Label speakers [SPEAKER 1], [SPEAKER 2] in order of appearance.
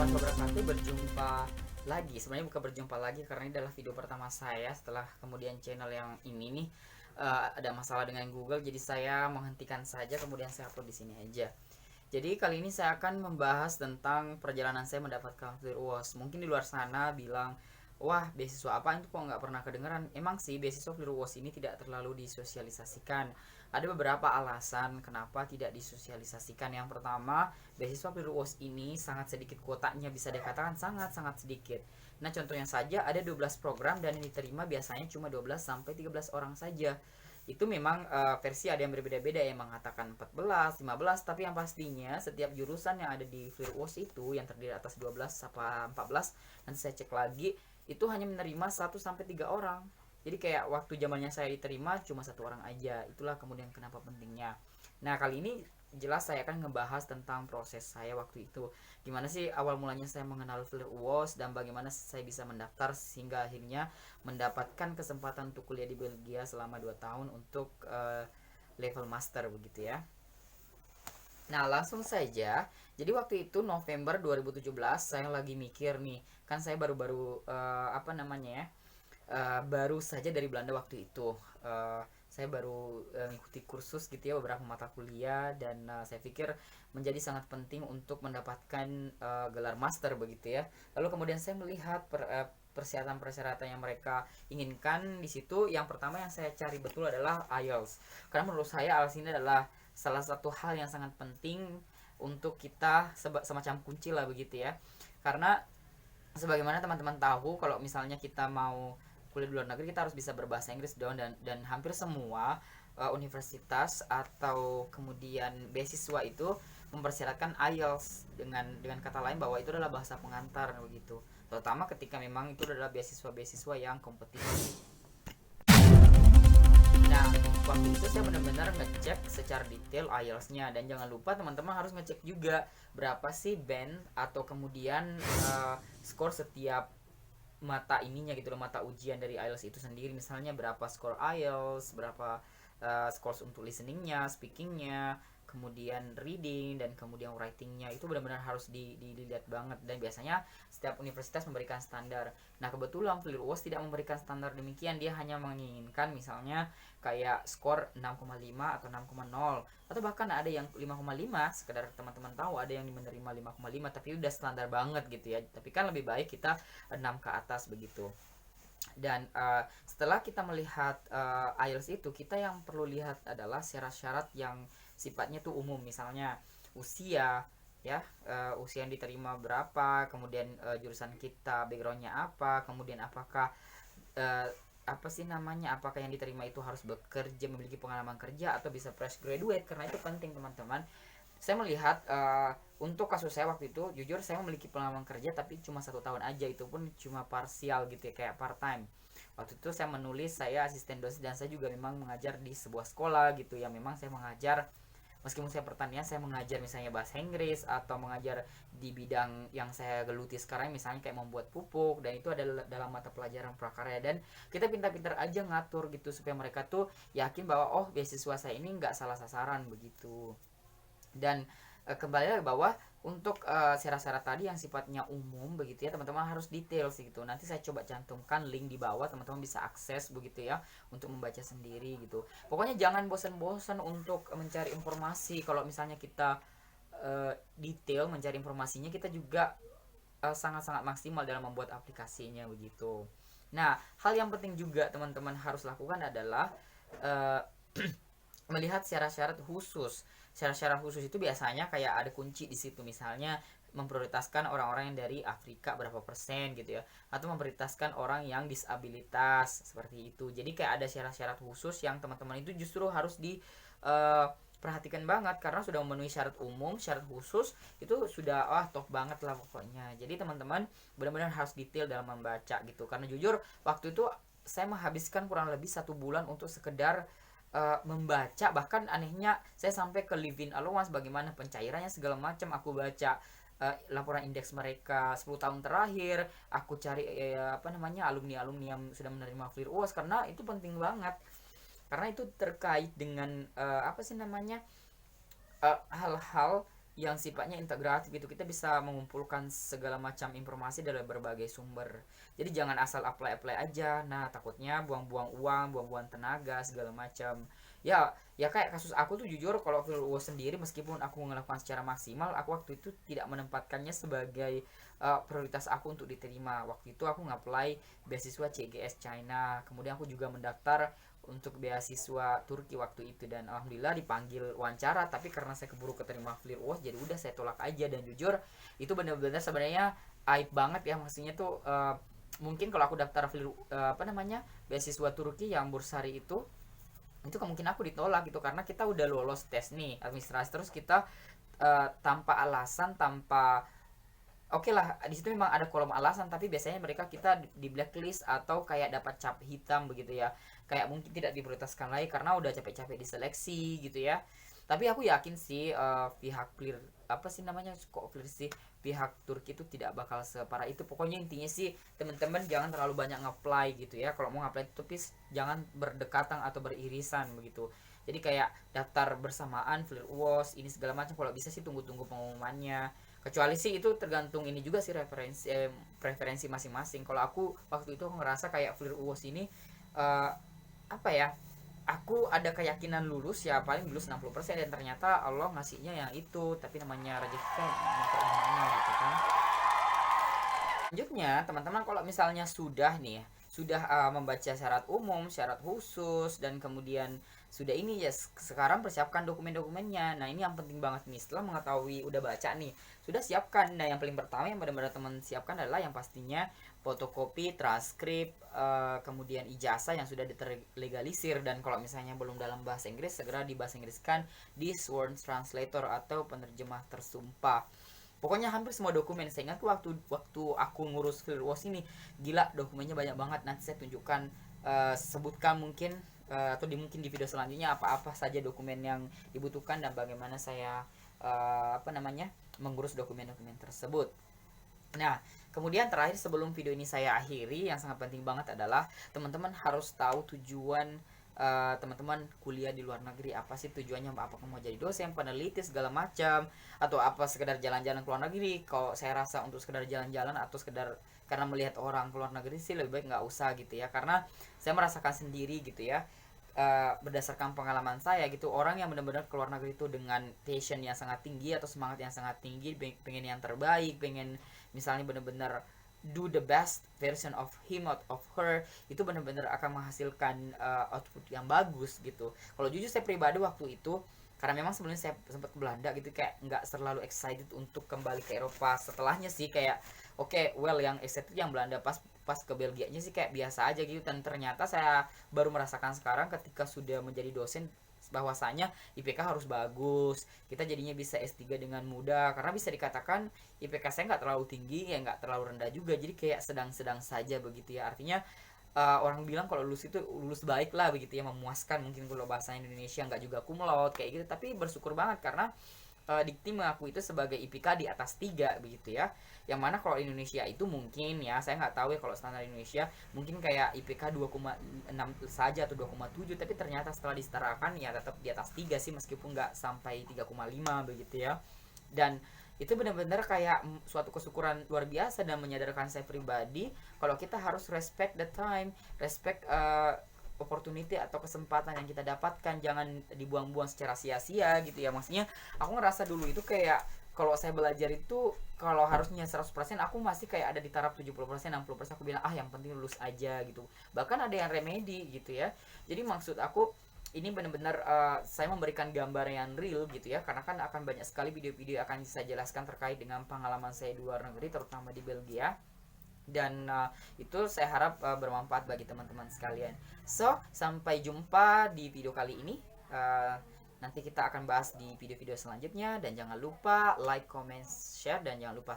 [SPEAKER 1] warahmatullahi wabarakatuh. Berjumpa lagi. Sebenarnya bukan berjumpa lagi karena ini adalah video pertama saya setelah kemudian channel yang ini nih ada masalah dengan Google, jadi saya menghentikan saja kemudian saya upload di sini aja. Jadi kali ini saya akan membahas tentang perjalanan saya mendapatkan Fleer UOS. Mungkin di luar sana bilang, wah beasiswa apa itu kok nggak pernah kedengeran. Emang sih beasiswa Fleer UOS ini tidak terlalu disosialisasikan. Ada beberapa alasan kenapa tidak disosialisasikan. Yang pertama, beasiswa Fleer UOS ini sangat sedikit kuotanya, bisa dikatakan sangat-sangat sedikit. Nah contohnya saja ada 12 program dan yang diterima biasanya cuma 12 sampai 13 orang saja. Itu memang versi ada yang berbeda-beda, yang mengatakan 14, 15, tapi yang pastinya setiap jurusan yang ada di Fleer UOS itu yang terdiri atas 12 sampai 14, nanti saya cek lagi, itu hanya menerima 1 sampai 3 orang. Jadi kayak waktu zamannya saya diterima cuma 1 orang aja. Itulah kemudian kenapa pentingnya. Nah kali ini jelas saya akan ngebahas tentang proses saya waktu itu. Gimana sih awal mulanya saya mengenal Fleer UOS dan bagaimana saya bisa mendaftar sehingga akhirnya mendapatkan kesempatan untuk kuliah di Belgia selama 2 tahun untuk level master begitu ya. Nah langsung saja. Jadi waktu itu November 2017 saya lagi mikir nih, kan saya baru-baru apa namanya ya, baru saja dari Belanda waktu itu. Saya baru mengikuti kursus gitu ya, beberapa mata kuliah, dan saya pikir menjadi sangat penting untuk mendapatkan gelar master begitu ya. Lalu kemudian saya melihat persyaratan-persyaratan yang mereka inginkan di situ. Yang pertama yang saya cari betul adalah IELTS. Karena menurut saya IELTS ini adalah salah satu hal yang sangat penting untuk kita, semacam kunci lah begitu ya. Karena sebagaimana teman-teman tahu, kalau misalnya kita mau kuliah di luar negeri kita harus bisa berbahasa Inggris dong, dan hampir semua universitas atau kemudian beasiswa itu mempersyaratkan IELTS, dengan kata lain bahwa itu adalah bahasa pengantar begitu. Terutama ketika memang itu adalah beasiswa-beasiswa yang kompetitif. Nah, waktu itu saya benar-benar ngecek secara detail IELTS-nya, dan jangan lupa teman-teman harus ngecek juga berapa sih band atau kemudian skor setiap mata ininya gitu loh, mata ujian dari IELTS itu sendiri. Misalnya berapa skor IELTS, berapa skor untuk listeningnya, speakingnya, kemudian reading, dan kemudian writingnya. Itu benar-benar harus dilihat banget, dan biasanya setiap universitas memberikan standar. Nah kebetulan Fleer UOS tidak memberikan standar demikian. Dia hanya menginginkan misalnya kayak skor 6,5 atau 6,0, atau bahkan ada yang 5,5. Sekedar teman-teman tahu, ada yang menerima 5,5 tapi udah standar banget gitu ya. Tapi kan lebih baik kita 6 ke atas begitu. Dan setelah kita melihat IELTS itu, kita yang perlu lihat adalah syarat-syarat yang sifatnya tuh umum. Misalnya usia ya, usia yang diterima berapa, kemudian jurusan kita backgroundnya apa, kemudian apakah apa sih namanya, apakah yang diterima itu harus bekerja, memiliki pengalaman kerja, atau bisa fresh graduate. Karena itu penting teman-teman. Saya melihat untuk kasus saya waktu itu, jujur saya memiliki pengalaman kerja tapi cuma 1 tahun aja, itu pun cuma parsial gitu ya, kayak part time. Waktu itu saya menulis, saya asisten dosen, dan saya juga memang mengajar di sebuah sekolah gitu ya. Memang saya mengajar, meskipun saya pertanian, saya mengajar misalnya bahasa Inggris, atau mengajar di bidang yang saya geluti sekarang, misalnya kayak membuat pupuk, dan itu adalah dalam mata pelajaran prakarya. Dan kita pintar-pintar aja ngatur gitu supaya mereka tuh yakin bahwa oh beasiswa saya ini nggak salah sasaran begitu. Dan kembali lagi bahwa untuk syarat-syarat tadi yang sifatnya umum begitu ya, teman-teman harus detail sih gitu. Nanti saya coba cantumkan link di bawah, teman-teman bisa akses begitu ya untuk membaca sendiri gitu. Pokoknya jangan bosan-bosan untuk mencari informasi. Kalau misalnya kita detail mencari informasinya, kita juga sangat-sangat maksimal dalam membuat aplikasinya begitu. Nah, hal yang penting juga teman-teman harus lakukan adalah uh, melihat syarat-syarat khusus. Syarat-syarat khusus itu biasanya kayak ada kunci di situ, misalnya memprioritaskan orang-orang yang dari Afrika berapa persen gitu ya, atau memprioritaskan orang yang disabilitas seperti itu. Jadi kayak ada syarat-syarat khusus yang teman-teman itu justru harus di perhatikan banget, karena sudah memenuhi syarat umum, syarat khusus itu sudah top banget lah pokoknya. Jadi teman-teman benar-benar harus detail dalam membaca gitu. Karena jujur waktu itu saya menghabiskan kurang lebih 1 bulan untuk sekedar membaca. Bahkan anehnya saya sampai ke living allowance, bagaimana pencairannya segala macam aku baca. Laporan indeks mereka 10 tahun terakhir, aku cari apa namanya, alumni-alumni yang sudah menerima Fleer UOS, karena itu penting banget. Karena itu terkait dengan apa sih namanya, hal-hal yang sifatnya integratif gitu. Kita bisa mengumpulkan segala macam informasi dari berbagai sumber. Jadi jangan asal apply aja. Nah, takutnya buang-buang uang, buang-buang tenaga segala macam. Ya kayak kasus aku tuh, jujur kalau Field UAS sendiri, meskipun aku melakukan secara maksimal, aku waktu itu tidak menempatkannya sebagai prioritas aku untuk diterima. Waktu itu aku ngapply beasiswa CGS China, kemudian aku juga mendaftar untuk beasiswa Turki waktu itu, dan alhamdulillah dipanggil wawancara. Tapi karena saya keburu keterima Flir UAS, jadi udah saya tolak aja. Dan jujur itu benar-benar sebenarnya aib banget ya, maksudnya tuh mungkin kalau aku daftar Flir beasiswa Turki yang Bursari itu kemungkinan aku ditolak gitu, karena kita udah lolos tes nih administrasi, terus kita tanpa alasan, tanpa oke lah, di situ memang ada kolom alasan, tapi biasanya mereka kita di blacklist atau kayak dapat cap hitam begitu ya, kayak mungkin tidak diprioritaskan lagi karena udah capek-capek diseleksi gitu ya. Tapi aku yakin sih pihak clear, apa sih namanya, kok clear sih, pihak Turki itu tidak bakal separah itu. Pokoknya intinya sih teman-teman jangan terlalu banyak nge-apply gitu ya. Kalau mau nge-apply itu please jangan berdekatan atau beririsan begitu. Jadi kayak daftar bersamaan Flir UAS ini segala macam, kalau bisa sih tunggu-tunggu pengumumannya. Kecuali sih itu tergantung ini juga sih, preferensi masing-masing. Kalau aku waktu itu aku ngerasa kayak Flir UAS ini eh, apa ya, aku ada keyakinan lulus ya, paling lulus 60%, dan ternyata Allah ngasihnya yang itu. Tapi namanya rezeki kan gimana gitu kan. Selanjutnya teman-teman, kalau misalnya sudah nih ya, sudah membaca syarat umum, syarat khusus, dan kemudian sudah ini ya, sekarang persiapkan dokumen-dokumennya. Nah ini yang penting banget nih, setelah mengetahui udah baca nih, sudah siapkan. Nah yang paling pertama yang benar-benar teman siapkan adalah yang pastinya fotokopi transkrip, kemudian ijazah yang sudah terlegalisir. Dan kalau misalnya belum dalam bahasa Inggris, segera dibahasa Inggriskan di sworn translator atau penerjemah tersumpah. Pokoknya hampir semua dokumen. Saya ingat waktu aku ngurus Field UAS ini, gila dokumennya banyak banget. Nanti saya tunjukkan, sebutkan mungkin, atau mungkin di video selanjutnya apa-apa saja dokumen yang dibutuhkan dan bagaimana saya mengurus dokumen-dokumen tersebut. Nah, kemudian terakhir sebelum video ini saya akhiri, yang sangat penting banget adalah teman-teman harus tahu tujuan teman-teman kuliah di luar negeri. Apa sih tujuannya? Apakah mau jadi dosen, peneliti segala macam, atau apa sekedar jalan-jalan ke luar negeri? Kalau saya rasa untuk sekedar jalan-jalan atau sekedar karena melihat orang ke luar negeri sih lebih baik nggak usah gitu ya, karena saya merasakan sendiri gitu ya. Berdasarkan pengalaman saya gitu, orang yang benar-benar keluar negeri itu dengan passion yang sangat tinggi atau semangat yang sangat tinggi, pengen yang terbaik, pengen misalnya benar-benar do the best version of him or of her, itu benar-benar akan menghasilkan output yang bagus gitu. Kalau jujur saya pribadi waktu itu, karena memang sebelumnya saya sempat ke Belanda gitu, kayak nggak terlalu excited untuk kembali ke Eropa. Setelahnya sih kayak yang excited yang Belanda. Pas pas ke Belgianya sih kayak biasa aja gitu. Dan ternyata saya baru merasakan sekarang ketika sudah menjadi dosen, bahwasanya IPK harus bagus, kita jadinya bisa S3 dengan mudah, karena bisa dikatakan IPK saya nggak terlalu tinggi ya nggak terlalu rendah juga, jadi kayak sedang-sedang saja begitu ya. Artinya orang bilang kalau lulus itu lulus baik lah begitu ya, memuaskan mungkin kalau bahasa Indonesia, nggak juga cum laude kayak gitu. Tapi bersyukur banget karena dikti mengaku itu sebagai IPK di atas 3 begitu ya. Yang mana kalau Indonesia itu mungkin ya, saya nggak tahu ya kalau standar Indonesia mungkin kayak IPK 2,6 saja atau 2,7, tapi ternyata setelah disetarakan ya tetap di atas 3 sih, meskipun nggak sampai 3,5 begitu ya. Dan itu benar-benar kayak suatu kesyukuran luar biasa, dan menyadarkan saya pribadi kalau kita harus respect the time, respect opportunity atau kesempatan yang kita dapatkan, jangan dibuang-buang secara sia-sia gitu ya. Maksudnya aku ngerasa dulu itu kayak kalau saya belajar itu, kalau harusnya 100% aku masih kayak ada di taraf 70%, 60%, aku bilang yang penting lulus aja gitu. Bahkan ada yang remedi gitu ya. Jadi maksud aku ini benar-benar saya memberikan gambar yang real gitu ya, karena kan akan banyak sekali video-video akan saya jelaskan terkait dengan pengalaman saya di luar negeri, terutama di Belgia. Dan itu saya harap bermanfaat bagi teman-teman sekalian. So, sampai jumpa di video kali ini. Nanti kita akan bahas di video-video selanjutnya, dan jangan lupa like, comment, share, dan jangan lupa